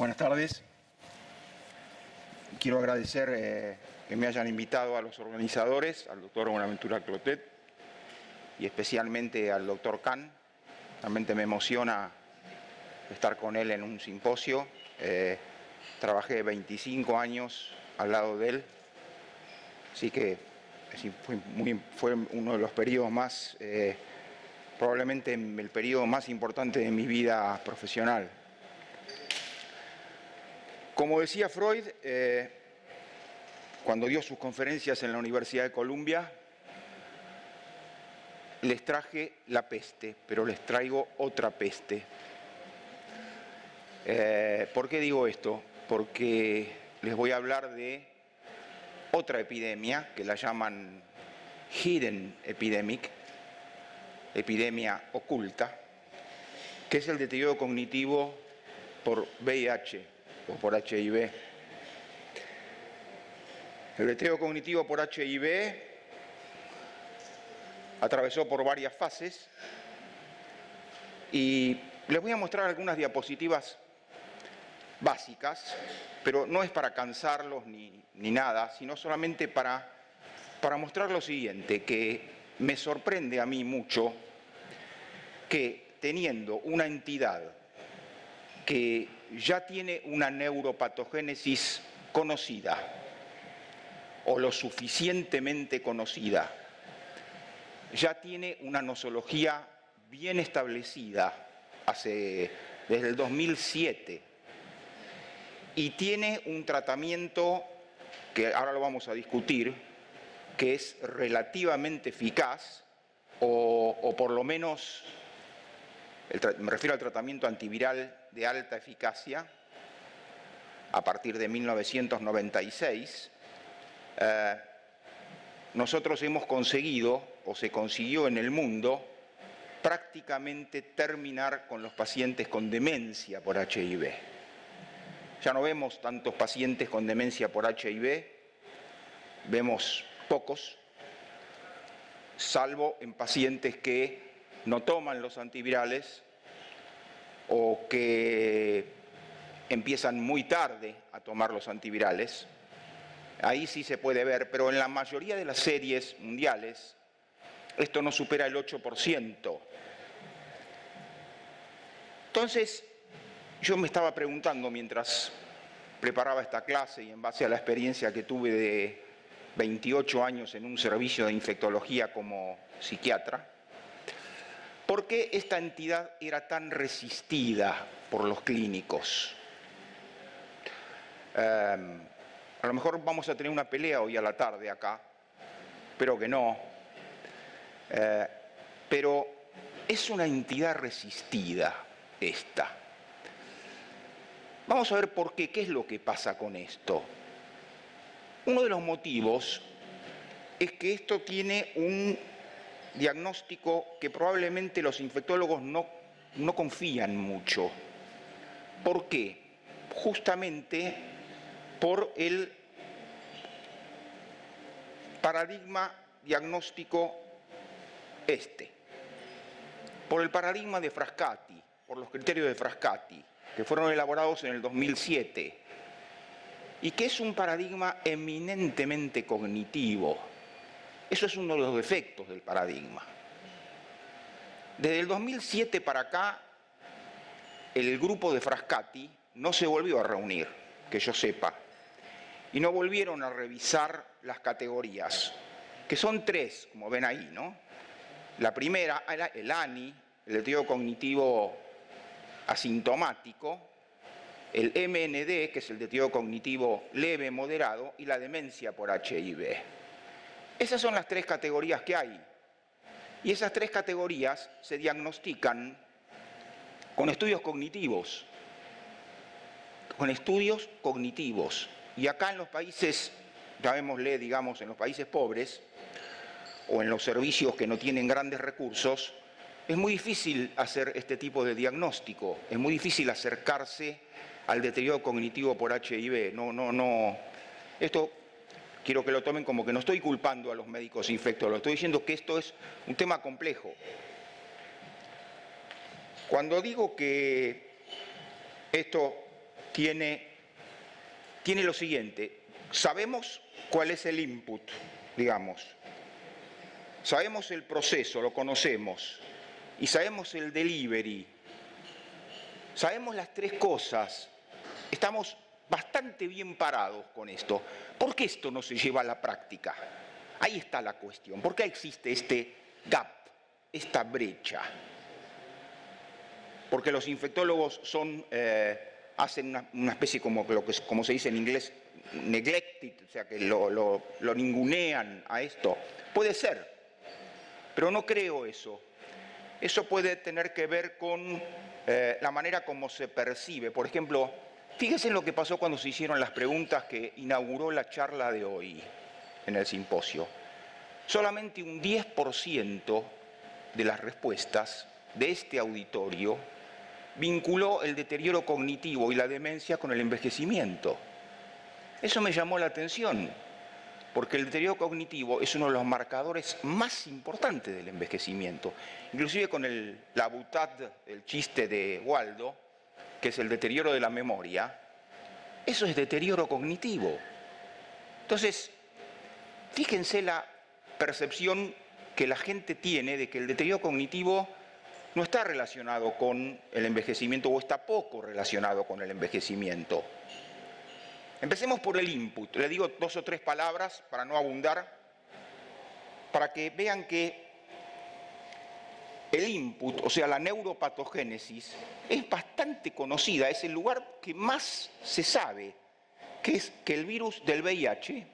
Buenas tardes. Quiero agradecer que me hayan invitado a los organizadores, al doctor Buenaventura Clotet y especialmente al doctor Kahn. Realmente me emociona estar con él en un simposio. Trabajé 25 años al lado de él, así que fue uno de los periodos más, probablemente el periodo más importante de mi vida profesional. Como decía Freud, cuando dio sus conferencias en la Universidad de Columbia, les traje la peste, pero les traigo otra peste. ¿Por qué digo esto? Porque les voy a hablar de otra epidemia, que la llaman hidden epidemic, epidemia oculta, que es el deterioro cognitivo por VIH o por HIV. El deterioro cognitivo por HIV atravesó por varias fases y les voy a mostrar algunas diapositivas básicas, pero no es para cansarlos ni nada, sino solamente para mostrar lo siguiente, que me sorprende a mí mucho que teniendo una entidad que ya tiene una neuropatogénesis conocida o lo suficientemente conocida, ya tiene una nosología bien establecida desde el 2007 y tiene un tratamiento que ahora lo vamos a discutir, que es relativamente eficaz o por lo menos, me refiero al tratamiento antiviral de alta eficacia a partir de 1996, nosotros hemos conseguido, o se consiguió en el mundo, prácticamente terminar con los pacientes con demencia por HIV. Ya no vemos tantos pacientes con demencia por HIV, vemos pocos, salvo en pacientes que no toman los antivirales o que empiezan muy tarde a tomar los antivirales. Ahí sí se puede ver, pero en la mayoría de las series mundiales esto no supera el 8%. Entonces, yo me estaba preguntando mientras preparaba esta clase y en base a la experiencia que tuve de 28 años en un servicio de infectología como psiquiatra, ¿por qué esta entidad era tan resistida por los clínicos? A lo mejor vamos a tener una pelea hoy a la tarde acá, espero que no, pero es una entidad resistida esta. Vamos a ver por qué, qué es lo que pasa con esto. Uno de los motivos es que esto tiene un diagnóstico que probablemente los infectólogos no confían mucho. ¿Por qué? Justamente por el paradigma diagnóstico por el paradigma de Frascati, por los criterios de Frascati, que fueron elaborados en el 2007, y que es un paradigma eminentemente cognitivo. Eso es uno de los defectos del paradigma. Desde el 2007 para acá, el grupo de Frascati no se volvió a reunir, que yo sepa, y no volvieron a revisar las categorías, que son tres, como ven ahí, ¿no? La primera, el ANI, el deterioro cognitivo asintomático, el MND, que es el deterioro cognitivo leve, moderado, y la demencia por HIV. Esas son las tres categorías que hay. Y esas tres categorías se diagnostican con estudios cognitivos. Y acá en los países, llamémosle, digamos, en los países pobres, o en los servicios que no tienen grandes recursos, es muy difícil hacer este tipo de diagnóstico, es muy difícil acercarse al deterioro cognitivo por HIV. Esto quiero que lo tomen como que no estoy culpando a los médicos infectólogos, estoy diciendo que esto es un tema complejo. Cuando digo que esto tiene lo siguiente. Sabemos cuál es el input, digamos. Sabemos el proceso, lo conocemos. Y sabemos el delivery. Sabemos las tres cosas. Estamos bastante bien parados con esto. ¿Por qué esto no se lleva a la práctica? Ahí está la cuestión. ¿Por qué existe este gap, esta brecha? Porque los infectólogos hacen una especie como se dice en inglés, neglected, o sea, que lo ningunean a esto. Puede ser, pero no creo eso. Eso puede tener que ver con la manera como se percibe. Por ejemplo, fíjense en lo que pasó cuando se hicieron las preguntas que inauguró la charla de hoy en el simposio. Solamente un 10% de las respuestas de este auditorio vinculó el deterioro cognitivo y la demencia con el envejecimiento. Eso me llamó la atención, porque el deterioro cognitivo es uno de los marcadores más importantes del envejecimiento. Inclusive con la boutade, el chiste de Waldo, que es el deterioro de la memoria, eso es deterioro cognitivo. Entonces, fíjense la percepción que la gente tiene de que el deterioro cognitivo no está relacionado con el envejecimiento o está poco relacionado con el envejecimiento. Empecemos por el input. Le digo 2 o 3 palabras para no abundar, para que vean que el input, o sea, la neuropatogénesis, es bastante conocida, es el lugar que más se sabe, que es que el virus del VIH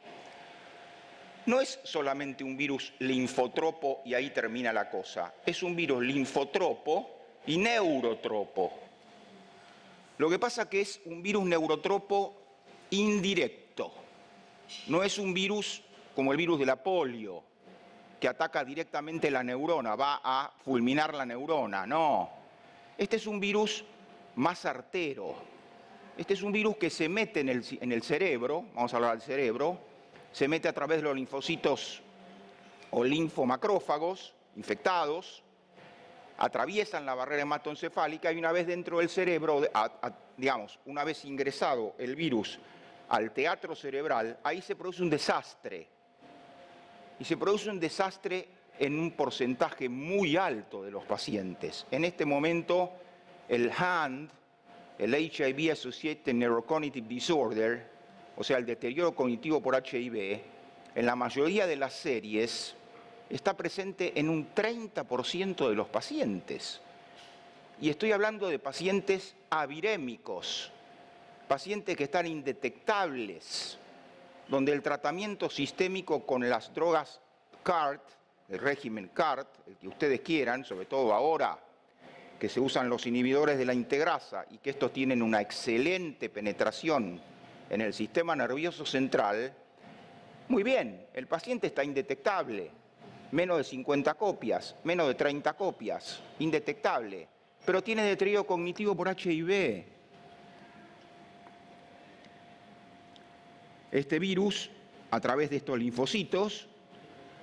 no es solamente un virus linfotropo y ahí termina la cosa, es un virus linfotropo y neurotropo. Lo que pasa es que es un virus neurotropo indirecto, no es un virus como el virus de la polio, que ataca directamente la neurona, va a fulminar la neurona, no. Este es un virus más artero, este es un virus que se mete en el cerebro, vamos a hablar del cerebro, se mete a través de los linfocitos o linfomacrófagos infectados, atraviesan la barrera hematoencefálica y una vez dentro del cerebro, digamos, una vez ingresado el virus al teatro cerebral, ahí se produce un desastre. Y se produce un desastre en un porcentaje muy alto de los pacientes. En este momento, el HAND, el HIV Associated Neurocognitive Disorder, o sea, el deterioro cognitivo por HIV, en la mayoría de las series está presente en un 30% de los pacientes. Y estoy hablando de pacientes avirémicos, pacientes que están indetectables, donde el tratamiento sistémico con las drogas CART, el régimen CART, el que ustedes quieran, sobre todo ahora que se usan los inhibidores de la integrasa y que estos tienen una excelente penetración en el sistema nervioso central, muy bien, el paciente está indetectable, menos de 50 copias, menos de 30 copias, indetectable, pero tiene deterioro cognitivo por HIV. Este virus, a través de estos linfocitos,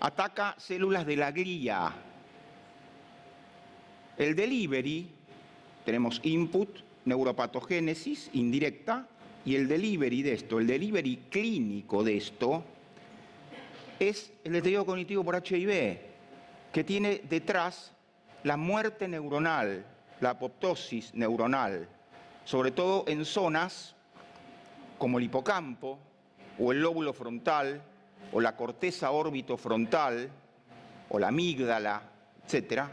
ataca células de la glía. El delivery, tenemos input, neuropatogénesis indirecta, y el delivery de esto, el delivery clínico de esto, es el deterioro cognitivo por HIV, que tiene detrás la muerte neuronal, la apoptosis neuronal, sobre todo en zonas como el hipocampo, o el lóbulo frontal, o la corteza órbito-frontal, o la amígdala, etc.,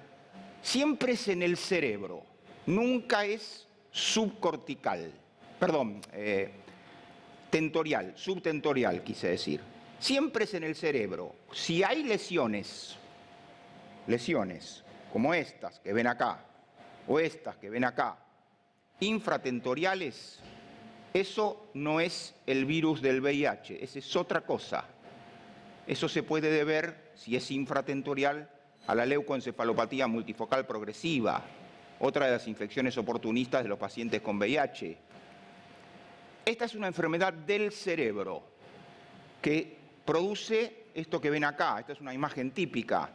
siempre es en el cerebro, nunca es subcortical, perdón, tentorial, subtentorial quise decir. Siempre es en el cerebro. Si hay lesiones como estas que ven acá, o estas que ven acá, infratentoriales, eso no es el virus del VIH, esa es otra cosa. Eso se puede deber, si es infratentorial, a la leucoencefalopatía multifocal progresiva, otra de las infecciones oportunistas de los pacientes con VIH. Esta es una enfermedad del cerebro que produce esto que ven acá. Esta es una imagen típica,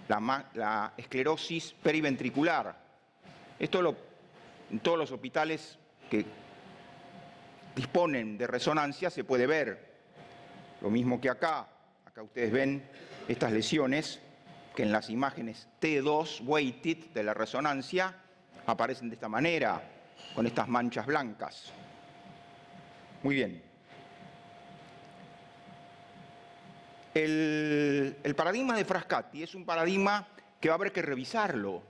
la esclerosis periventricular. Esto en todos los hospitales que disponen de resonancia se puede ver. Lo mismo que acá. Acá ustedes ven estas lesiones que en las imágenes T2 weighted de la resonancia aparecen de esta manera, con estas manchas blancas. Muy bien. El paradigma de Frascati es un paradigma que va a haber que revisarlo,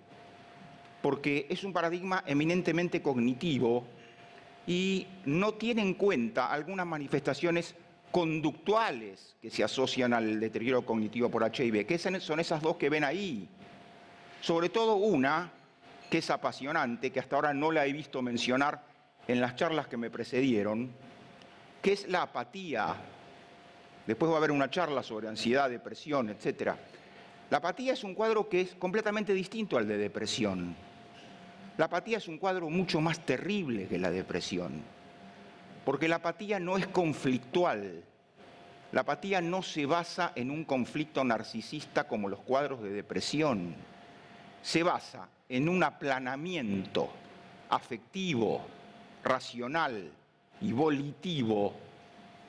porque es un paradigma eminentemente cognitivo y no tiene en cuenta algunas manifestaciones conductuales que se asocian al deterioro cognitivo por HIV, que son esas dos que ven ahí. Sobre todo una que es apasionante, que hasta ahora no la he visto mencionar en las charlas que me precedieron, que es la apatía. Después va a haber una charla sobre ansiedad, depresión, etc. La apatía es un cuadro que es completamente distinto al de depresión. La apatía es un cuadro mucho más terrible que la depresión, porque la apatía no es conflictual. La apatía no se basa en un conflicto narcisista como los cuadros de depresión. Se basa en un aplanamiento afectivo, racional y volitivo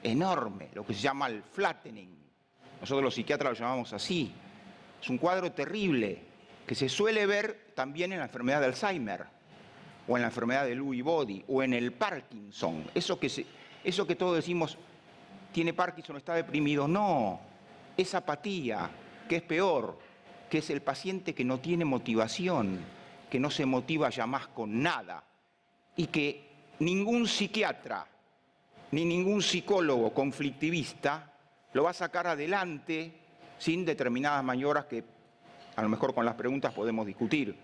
enorme, lo que se llama el flattening. Nosotros los psiquiatras lo llamamos así. Es un cuadro terrible que se suele ver también en la enfermedad de Alzheimer, o en la enfermedad de Lewy Body, o en el Parkinson. Eso que todos decimos, tiene Parkinson, está deprimido. No, es apatía, que es peor, que es el paciente que no tiene motivación, que no se motiva ya más con nada, y que ningún psiquiatra ni ningún psicólogo conflictivista lo va a sacar adelante sin determinadas maniobras que a lo mejor con las preguntas podemos discutir.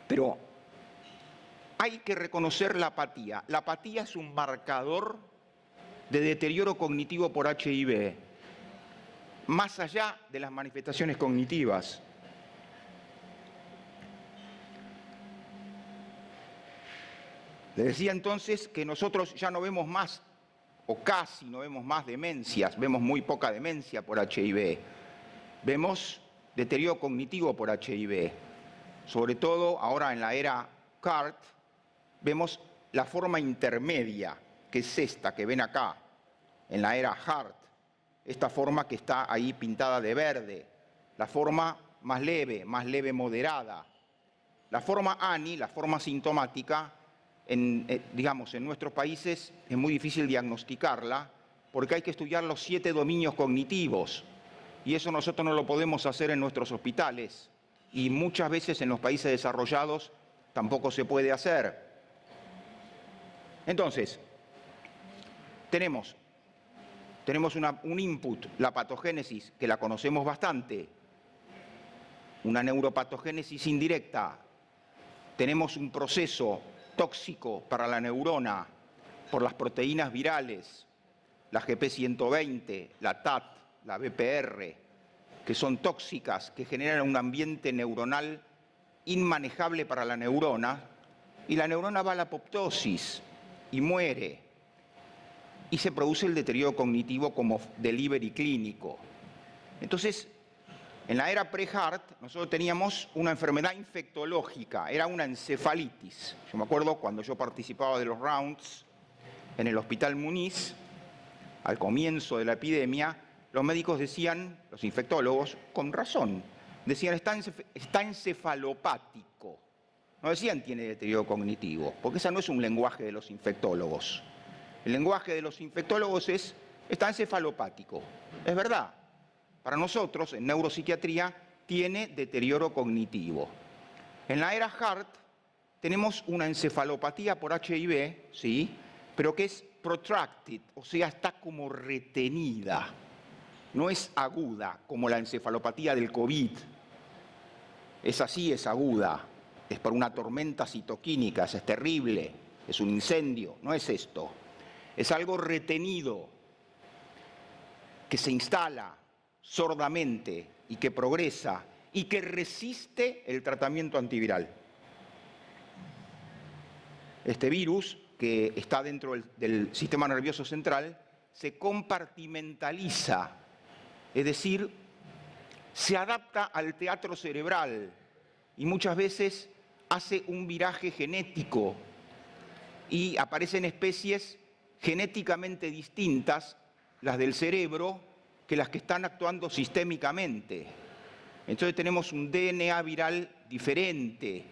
Pero hay que reconocer la apatía. La apatía es un marcador de deterioro cognitivo por HIV, más allá de las manifestaciones cognitivas. Les decía entonces que nosotros ya no vemos más, o casi no vemos más demencias, vemos muy poca demencia por HIV. Vemos deterioro cognitivo por HIV. Sobre todo ahora en la era CART, vemos la forma intermedia, que es esta que ven acá, en la era HART, esta forma que está ahí pintada de verde, la forma más leve moderada. La forma ANI, la forma sintomática, digamos, en nuestros países es muy difícil diagnosticarla porque hay que estudiar los 7 dominios cognitivos y eso nosotros no lo podemos hacer en nuestros hospitales y muchas veces en los países desarrollados tampoco se puede hacer. Entonces, tenemos un input, la patogénesis, que la conocemos bastante, una neuropatogénesis indirecta, tenemos un proceso tóxico para la neurona por las proteínas virales, la GP120, la TAT, la BPR, que son tóxicas, que generan un ambiente neuronal inmanejable para la neurona, y la neurona va a la apoptosis y muere, y se produce el deterioro cognitivo como delivery clínico. Entonces, en la era pre-HART, nosotros teníamos una enfermedad infectológica, era una encefalitis. Yo me acuerdo cuando yo participaba de los rounds en el Hospital Muniz, al comienzo de la epidemia, los médicos decían, los infectólogos, con razón, decían está encefalopático. No decían tiene deterioro cognitivo, porque ese no es un lenguaje de los infectólogos. El lenguaje de los infectólogos es está encefalopático. Es verdad. Para nosotros, en neuropsiquiatría, tiene deterioro cognitivo. En la era HART tenemos una encefalopatía por HIV, ¿sí? Pero que es protracted, o sea, está como retenida. No es aguda, como la encefalopatía del COVID. Es así, es aguda. Es por una tormenta citoquímica, es terrible, es un incendio, no es esto. Es algo retenido, que se instala sordamente y que progresa y que resiste el tratamiento antiviral. Este virus, que está dentro del sistema nervioso central, se compartimentaliza, es decir, se adapta al teatro cerebral y muchas veces hace un viraje genético y aparecen especies genéticamente distintas, las del cerebro, que las que están actuando sistémicamente. Entonces tenemos un DNA viral diferente,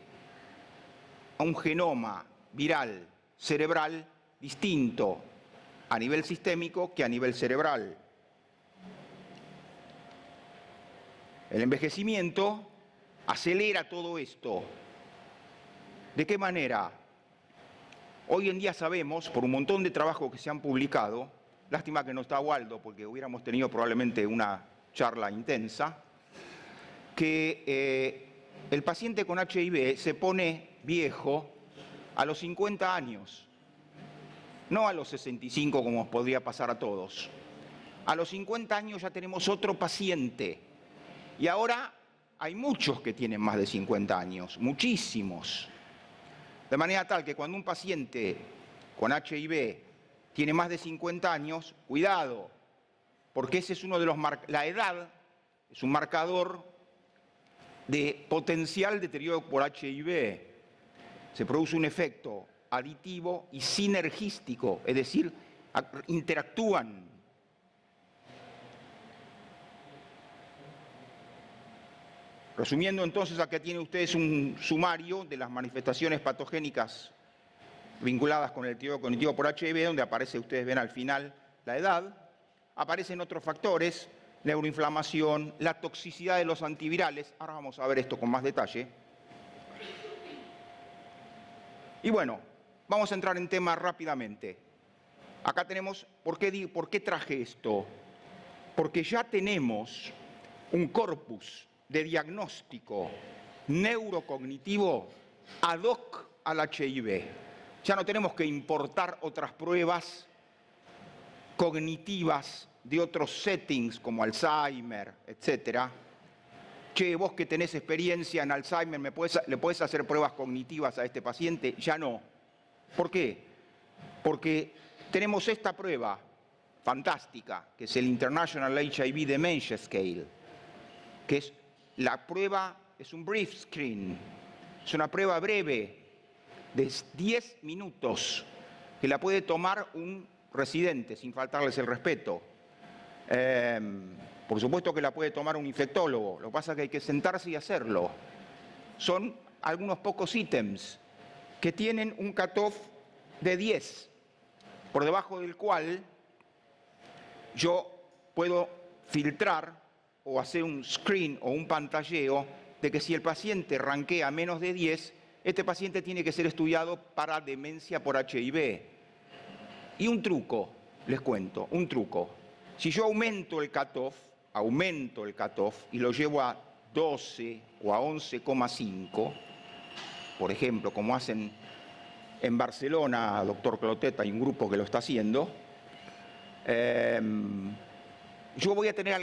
un genoma viral cerebral distinto a nivel sistémico que a nivel cerebral. El envejecimiento acelera todo esto. ¿De qué manera? Hoy en día sabemos, por un montón de trabajos que se han publicado, lástima que no está Waldo, porque hubiéramos tenido probablemente una charla intensa, que el paciente con HIV se pone viejo a los 50 años, no a los 65 como podría pasar a todos. A los 50 años ya tenemos otro paciente y ahora hay muchos que tienen más de 50 años, muchísimos. De manera tal que cuando un paciente con HIV tiene más de 50 años, cuidado, porque ese es uno de los la edad es un marcador de potencial deterioro por HIV. Se produce un efecto aditivo y sinergístico, es decir, interactúan. Resumiendo entonces, acá tienen ustedes un sumario de las manifestaciones patogénicas vinculadas con el deterioro cognitivo por HIV, donde aparece, ustedes ven al final, la edad. Aparecen otros factores, neuroinflamación, la toxicidad de los antivirales. Ahora vamos a ver esto con más detalle. Y bueno, vamos a entrar en tema rápidamente. Acá tenemos, ¿por qué traje esto? Porque ya tenemos un corpus de diagnóstico neurocognitivo ad hoc al HIV. Ya no tenemos que importar otras pruebas cognitivas de otros settings como Alzheimer, etc. Che, vos que tenés experiencia en Alzheimer, ¿le podés hacer pruebas cognitivas a este paciente? Ya no. ¿Por qué? Porque tenemos esta prueba fantástica, que es el International HIV Dementia Scale, que es la prueba, es un brief screen, es una prueba breve de 10 minutos que la puede tomar un residente sin faltarles el respeto. Por supuesto que la puede tomar un infectólogo, lo que pasa es que hay que sentarse y hacerlo. Son algunos pocos ítems que tienen un cutoff de 10, por debajo del cual yo puedo filtrar o hacer un screen o un pantalleo de que si el paciente rankea menos de 10, este paciente tiene que ser estudiado para demencia por HIV. Y un truco, les cuento, un truco. Si yo aumento el cutoff y lo llevo a 12 o a 11,5, por ejemplo, como hacen en Barcelona, doctor Clotet, hay un grupo que lo está haciendo, yo voy a tener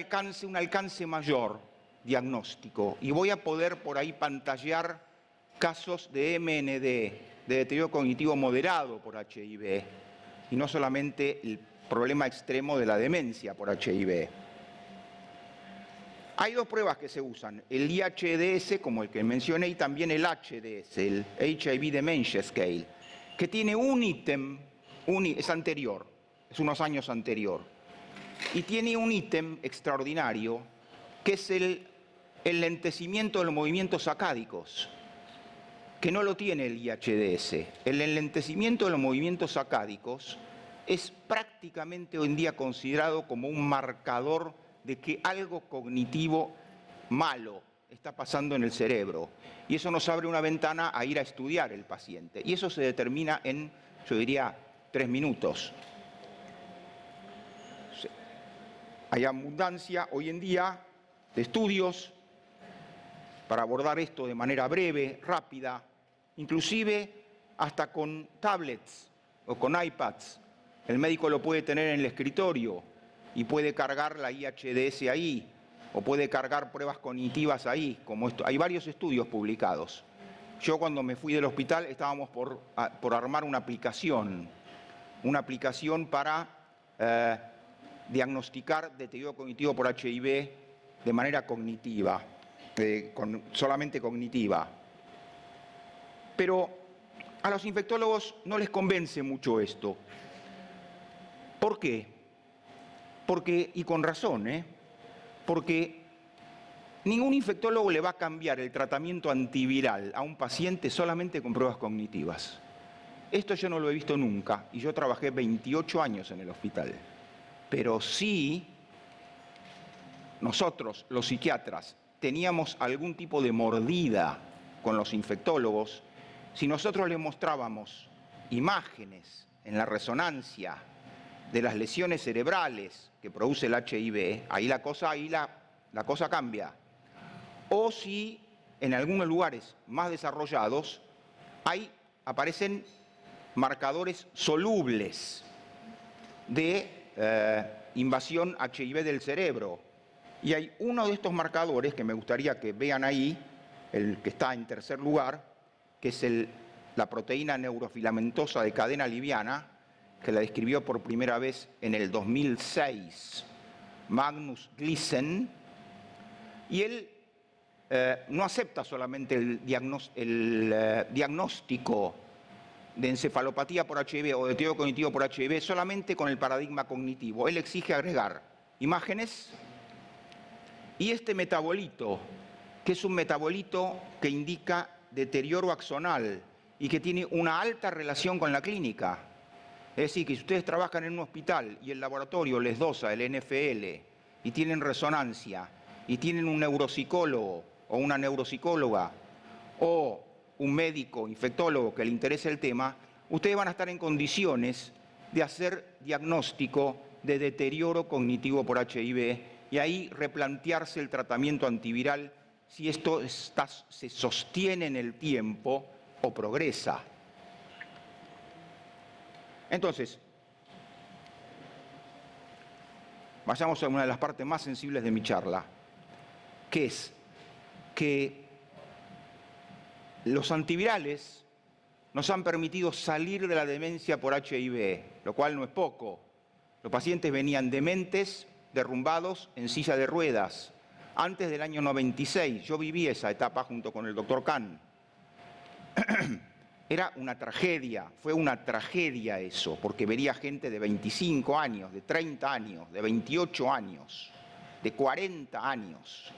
un alcance mayor diagnóstico y voy a poder por ahí pantallar casos de MND, de deterioro cognitivo moderado por HIV, y no solamente el problema extremo de la demencia por HIV. Hay dos pruebas que se usan, el IHDS, como el que mencioné, y también el HDS, el HIV Dementia Scale, que tiene un ítem, es anterior, es unos años anterior, y tiene un ítem extraordinario, que es el enlentecimiento de los movimientos sacádicos, que no lo tiene el IHDS. El enlentecimiento de los movimientos sacádicos es prácticamente hoy en día considerado como un marcador de que algo cognitivo malo está pasando en el cerebro. Y eso nos abre una ventana a ir a estudiar el paciente. Y eso se determina en, yo diría, 3 minutos. Hay abundancia hoy en día de estudios para abordar esto de manera breve, rápida, inclusive hasta con tablets o con iPads. El médico lo puede tener en el escritorio y puede cargar la IHDS ahí, o puede cargar pruebas cognitivas ahí, como esto. Hay varios estudios publicados. Yo cuando me fui del hospital estábamos por armar una aplicación para diagnosticar deterioro cognitivo por HIV de manera cognitiva, solamente cognitiva. Pero a los infectólogos no les convence mucho esto, ¿Por qué? Porque, y con razón, porque ningún infectólogo le va a cambiar el tratamiento antiviral a un paciente solamente con pruebas cognitivas. Esto yo no lo he visto nunca, y yo trabajé 28 años en el hospital. Pero sí, nosotros, los psiquiatras, teníamos algún tipo de mordida con los infectólogos si nosotros les mostrábamos imágenes en la resonancia de las lesiones cerebrales que produce el HIV, ahí la cosa cambia. O si en algunos lugares más desarrollados aparecen marcadores solubles de invasión HIV del cerebro. Y hay uno de estos marcadores que me gustaría que vean ahí, el que está en tercer lugar, que es la proteína neurofilamentosa de cadena liviana, que la describió por primera vez en el 2006 Magnus Glissen, y él no acepta solamente el diagnóstico de encefalopatía por HIV o de deterioro cognitivo por HIV solamente con el paradigma cognitivo. Él exige agregar imágenes y este metabolito, que es un metabolito que indica deterioro axonal y que tiene una alta relación con la clínica. Es decir, que si ustedes trabajan en un hospital y el laboratorio les dosa el NFL y tienen resonancia y tienen un neuropsicólogo o una neuropsicóloga o un médico infectólogo que le interese el tema, ustedes van a estar en condiciones de hacer diagnóstico de deterioro cognitivo por HIV y ahí replantearse el tratamiento antiviral si esto se sostiene en el tiempo o progresa. Entonces, vayamos a una de las partes más sensibles de mi charla, que es que los antivirales nos han permitido salir de la demencia por HIV, lo cual no es poco. Los pacientes venían dementes, derrumbados en silla de ruedas. Antes del año 96, yo viví esa etapa junto con el doctor Kahn. Era una tragedia, fue una tragedia eso, porque vería gente de 25 años, de 30 años, de 28 años, de 40 años.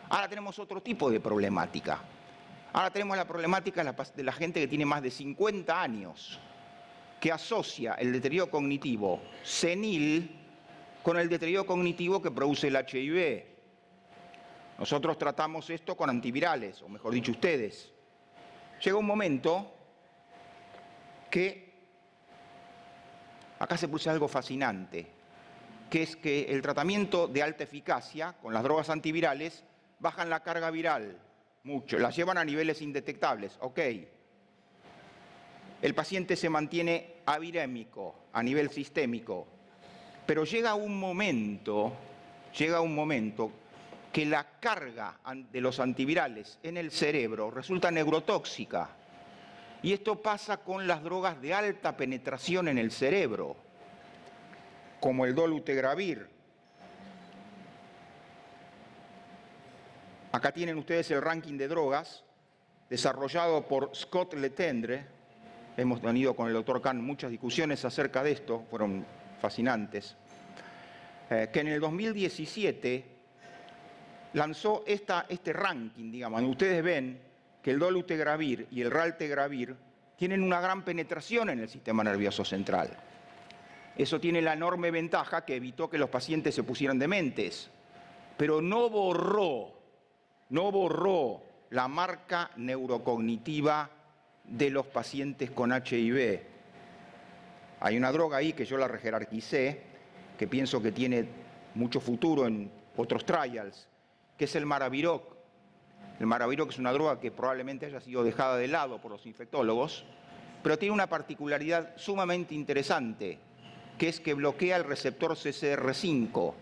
Ahora tenemos otro tipo de problemática. Ahora tenemos la problemática de la gente que tiene más de 50 años, que asocia el deterioro cognitivo senil con el deterioro cognitivo que produce el HIV. Nosotros tratamos esto con antivirales, o mejor dicho, ustedes. Llega un momento que acá se puso algo fascinante, que es que el tratamiento de alta eficacia con las drogas antivirales bajan la carga viral mucho, las llevan a niveles indetectables, ok. El paciente se mantiene avirémico a nivel sistémico, pero llega un momento que la carga de los antivirales en el cerebro resulta neurotóxica. Y esto pasa con las drogas de alta penetración en el cerebro, como el dolutegravir. Acá tienen ustedes el ranking de drogas desarrollado por Scott Letendre. Hemos tenido con el doctor Kahn muchas discusiones acerca de esto, fueron fascinantes. Que en el 2017 lanzó este ranking, digamos, donde ustedes ven que el dolutegravir y el raltegravir tienen una gran penetración en el sistema nervioso central. Eso tiene la enorme ventaja que evitó que los pacientes se pusieran dementes, pero no borró la marca neurocognitiva de los pacientes con HIV. Hay una droga ahí que yo la rejerarquicé, que pienso que tiene mucho futuro en otros trials, que es el Maraviroc. El Maraviroc es una droga que probablemente haya sido dejada de lado por los infectólogos, pero tiene una particularidad sumamente interesante, que es que bloquea el receptor CCR5,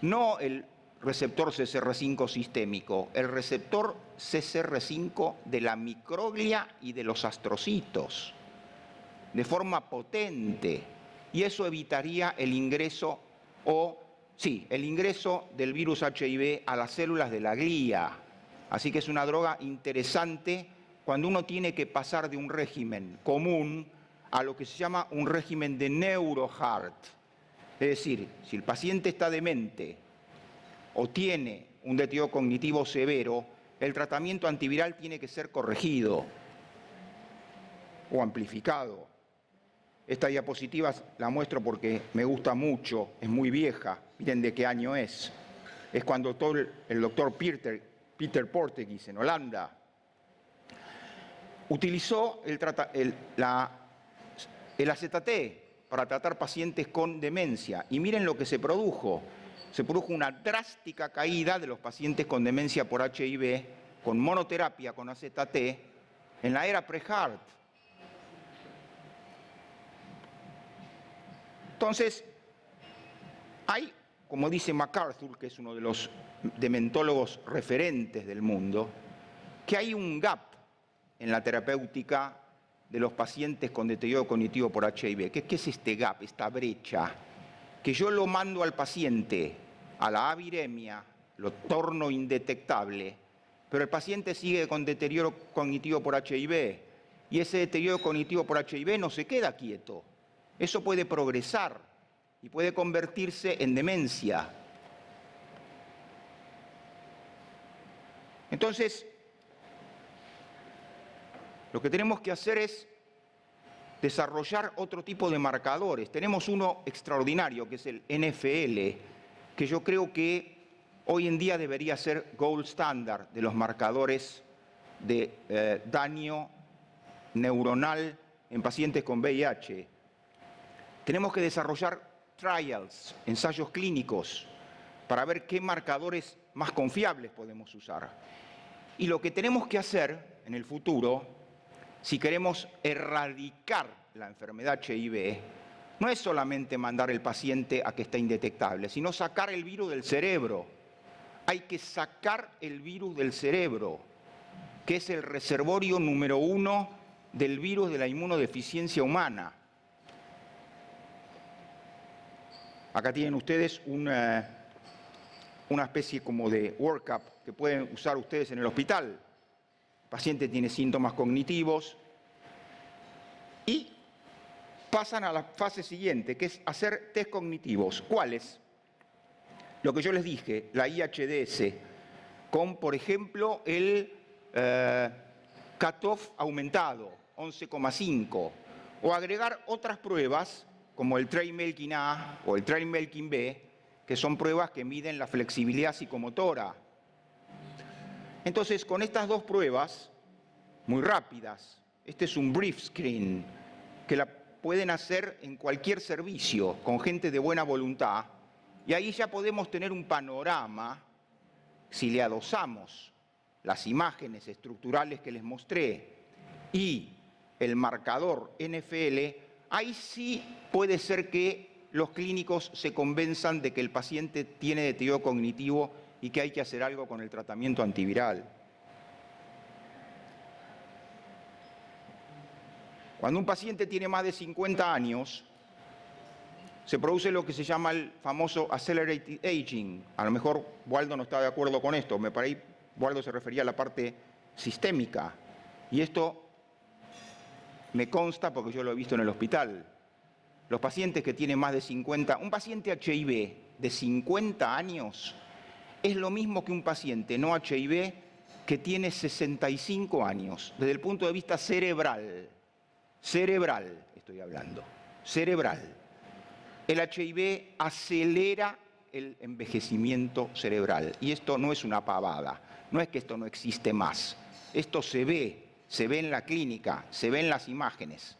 no el receptor CCR5 sistémico, el receptor CCR5 de la microglia y de los astrocitos, de forma potente, y eso evitaría el ingreso del virus HIV a las células de la glía. Así que es una droga interesante cuando uno tiene que pasar de un régimen común a lo que se llama un régimen de neuroheart. Es decir, si el paciente está demente o tiene un deterioro cognitivo severo, el tratamiento antiviral tiene que ser corregido o amplificado. Esta diapositiva la muestro porque me gusta mucho, es muy vieja, miren de qué año es. Es cuando el doctor Peter Porteghis en Holanda utilizó el acetate para tratar pacientes con demencia. Y miren lo que se produjo. Se produjo una drástica caída de los pacientes con demencia por HIV con monoterapia con acetate en la era pre-HAART. Entonces, hay, como dice MacArthur, que es uno de los dementólogos referentes del mundo, que hay un gap en la terapéutica de los pacientes con deterioro cognitivo por HIV. ¿Qué es este gap, esta brecha? Que yo lo mando al paciente a la aviremia, lo torno indetectable, pero el paciente sigue con deterioro cognitivo por HIV y ese deterioro cognitivo por HIV no se queda quieto. Eso puede progresar y puede convertirse en demencia. Entonces, lo que tenemos que hacer es desarrollar otro tipo de marcadores. Tenemos uno extraordinario, que es el NFL, que yo creo que hoy en día debería ser gold standard de los marcadores de daño neuronal en pacientes con VIH. Tenemos que desarrollar trials, ensayos clínicos, para ver qué marcadores más confiables podemos usar. Y lo que tenemos que hacer en el futuro, si queremos erradicar la enfermedad HIV, no es solamente mandar al paciente a que esté indetectable, sino sacar el virus del cerebro. Hay que sacar el virus del cerebro, que es el reservorio número 1 del virus de la inmunodeficiencia humana. Acá tienen ustedes una especie como de workup que pueden usar ustedes en el hospital. El paciente tiene síntomas cognitivos y pasan a la fase siguiente, que es hacer test cognitivos. ¿Cuáles? Lo que yo les dije, la IHDS, con, por ejemplo, el cutoff aumentado, 11,5, o agregar otras pruebas, como el Trey-Melkin A o el Trey-Melkin B, que son pruebas que miden la flexibilidad psicomotora. Entonces, con estas dos pruebas, muy rápidas, este es un brief screen, que la pueden hacer en cualquier servicio, con gente de buena voluntad, y ahí ya podemos tener un panorama, si le adosamos las imágenes estructurales que les mostré y el marcador NFL, ahí sí puede ser que los clínicos se convenzan de que el paciente tiene deterioro cognitivo y que hay que hacer algo con el tratamiento antiviral. Cuando un paciente tiene más de 50 años, se produce lo que se llama el famoso accelerated aging. A lo mejor Waldo no está de acuerdo con esto, me parece Waldo se refería a la parte sistémica. Y esto me consta porque yo lo he visto en el hospital. Los pacientes que tienen más de 50, un paciente HIV de 50 años es lo mismo que un paciente no HIV que tiene 65 años, desde el punto de vista cerebral. Cerebral, estoy hablando, cerebral. El HIV acelera el envejecimiento cerebral y esto no es una pavada, no es que esto no existe más, esto se ve en la clínica, se ve en las imágenes.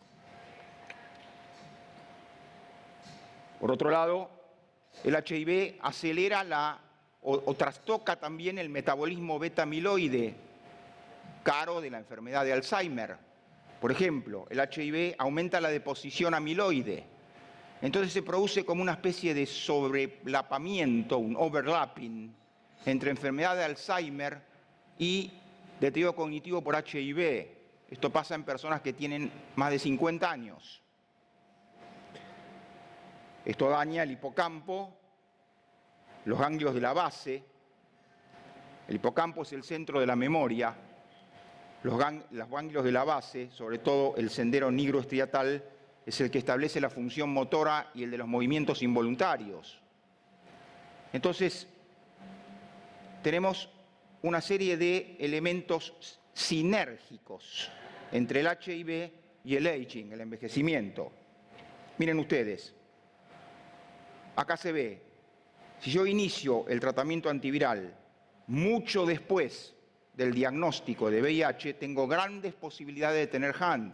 Por otro lado, el HIV acelera o trastoca también el metabolismo beta-amiloide, caro de la enfermedad de Alzheimer. Por ejemplo, el HIV aumenta la deposición amiloide. Entonces se produce como una especie de sobrelapamiento, un overlapping, entre enfermedad de Alzheimer y deterioro cognitivo por HIV. Esto pasa en personas que tienen más de 50 años. Esto daña el hipocampo, los ganglios de la base. El hipocampo es el centro de la memoria. Los ganglios de la base, sobre todo el sendero nigroestriatal, es el que establece la función motora y el de los movimientos involuntarios. Entonces, tenemos una serie de elementos sinérgicos entre el HIV y el aging, el envejecimiento. Miren ustedes, acá se ve, si yo inicio el tratamiento antiviral mucho después del diagnóstico de VIH, tengo grandes posibilidades de tener HAND.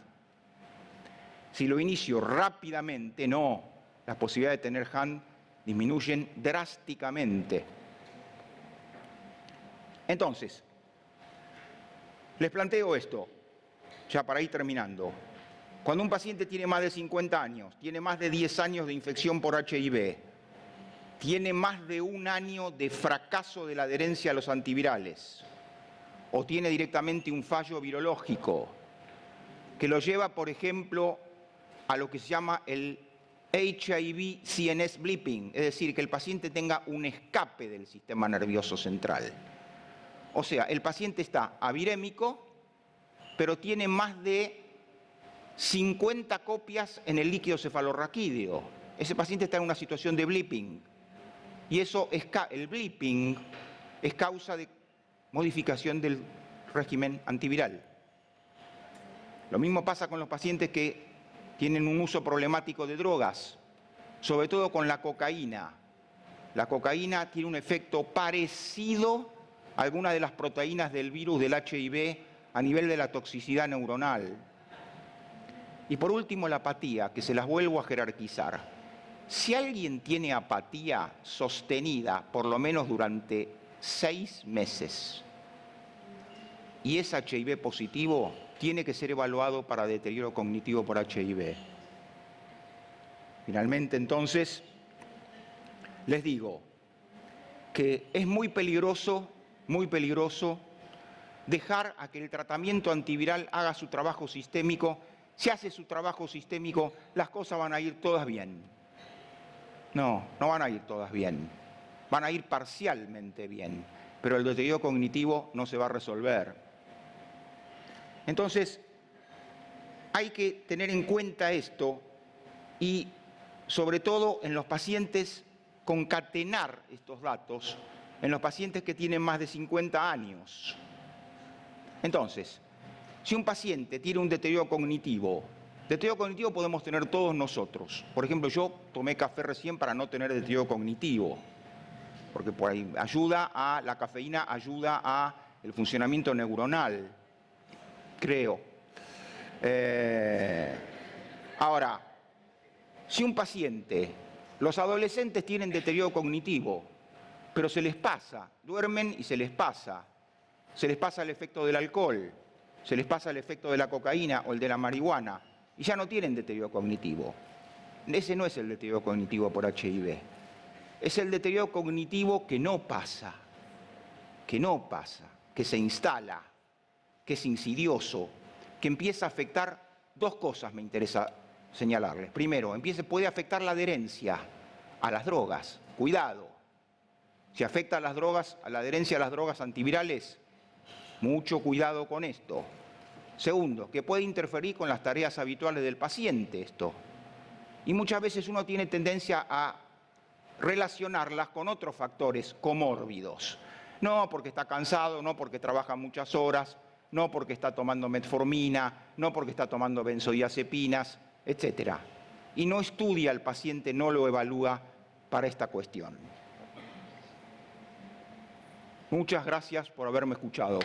Si lo inicio rápidamente, no. Las posibilidades de tener HAND disminuyen drásticamente. Entonces, les planteo esto, ya para ir terminando. Cuando un paciente tiene más de 50 años, tiene más de 10 años de infección por HIV, tiene más de un año de fracaso de la adherencia a los antivirales, o tiene directamente un fallo virológico, que lo lleva, por ejemplo, a lo que se llama el HIV CNS blipping, es decir, que el paciente tenga un escape del sistema nervioso central. O sea, el paciente está avirémico, pero tiene más de 50 copias en el líquido cefalorraquídeo. Ese paciente está en una situación de blipping. Y eso el blipping es causa de modificación del régimen antiviral. Lo mismo pasa con los pacientes que tienen un uso problemático de drogas, sobre todo con la cocaína. La cocaína tiene un efecto parecido a algunas de las proteínas del virus del HIV a nivel de la toxicidad neuronal. Y por último, la apatía, que se las vuelvo a jerarquizar. Si alguien tiene apatía sostenida, por lo menos durante 6 meses, y es HIV positivo, tiene que ser evaluado para deterioro cognitivo por HIV. Finalmente, entonces, les digo que es muy peligroso dejar a que el tratamiento antiviral haga su trabajo sistémico. Si hace su trabajo sistémico, las cosas van a ir todas bien. No van a ir todas bien. Van a ir parcialmente bien, pero el deterioro cognitivo no se va a resolver. Entonces, hay que tener en cuenta esto y, sobre todo, en los pacientes, concatenar estos datos en los pacientes que tienen más de 50 años. Entonces, si un paciente tiene un deterioro cognitivo podemos tener todos nosotros. Por ejemplo, yo tomé café recién para no tener deterioro cognitivo, porque por ahí la cafeína ayuda a el funcionamiento neuronal, creo. Ahora, si un paciente, los adolescentes tienen deterioro cognitivo, pero se les pasa, duermen y se les pasa el efecto del alcohol, se les pasa el efecto de la cocaína o el de la marihuana, y ya no tienen deterioro cognitivo. Ese no es el deterioro cognitivo por HIV. Es el deterioro cognitivo que no pasa, que se instala, que es insidioso, que empieza a afectar dos cosas, me interesa señalarles. Primero, puede afectar la adherencia a las drogas. Cuidado. Si afecta a las drogas, a la adherencia a las drogas antivirales, mucho cuidado con esto. Segundo, que puede interferir con las tareas habituales del paciente esto. Y muchas veces uno tiene tendencia a relacionarlas con otros factores comórbidos. No porque está cansado, no porque trabaja muchas horas, no porque está tomando metformina, no porque está tomando benzodiazepinas, etc. Y no estudia al paciente, no lo evalúa para esta cuestión. Muchas gracias por haberme escuchado.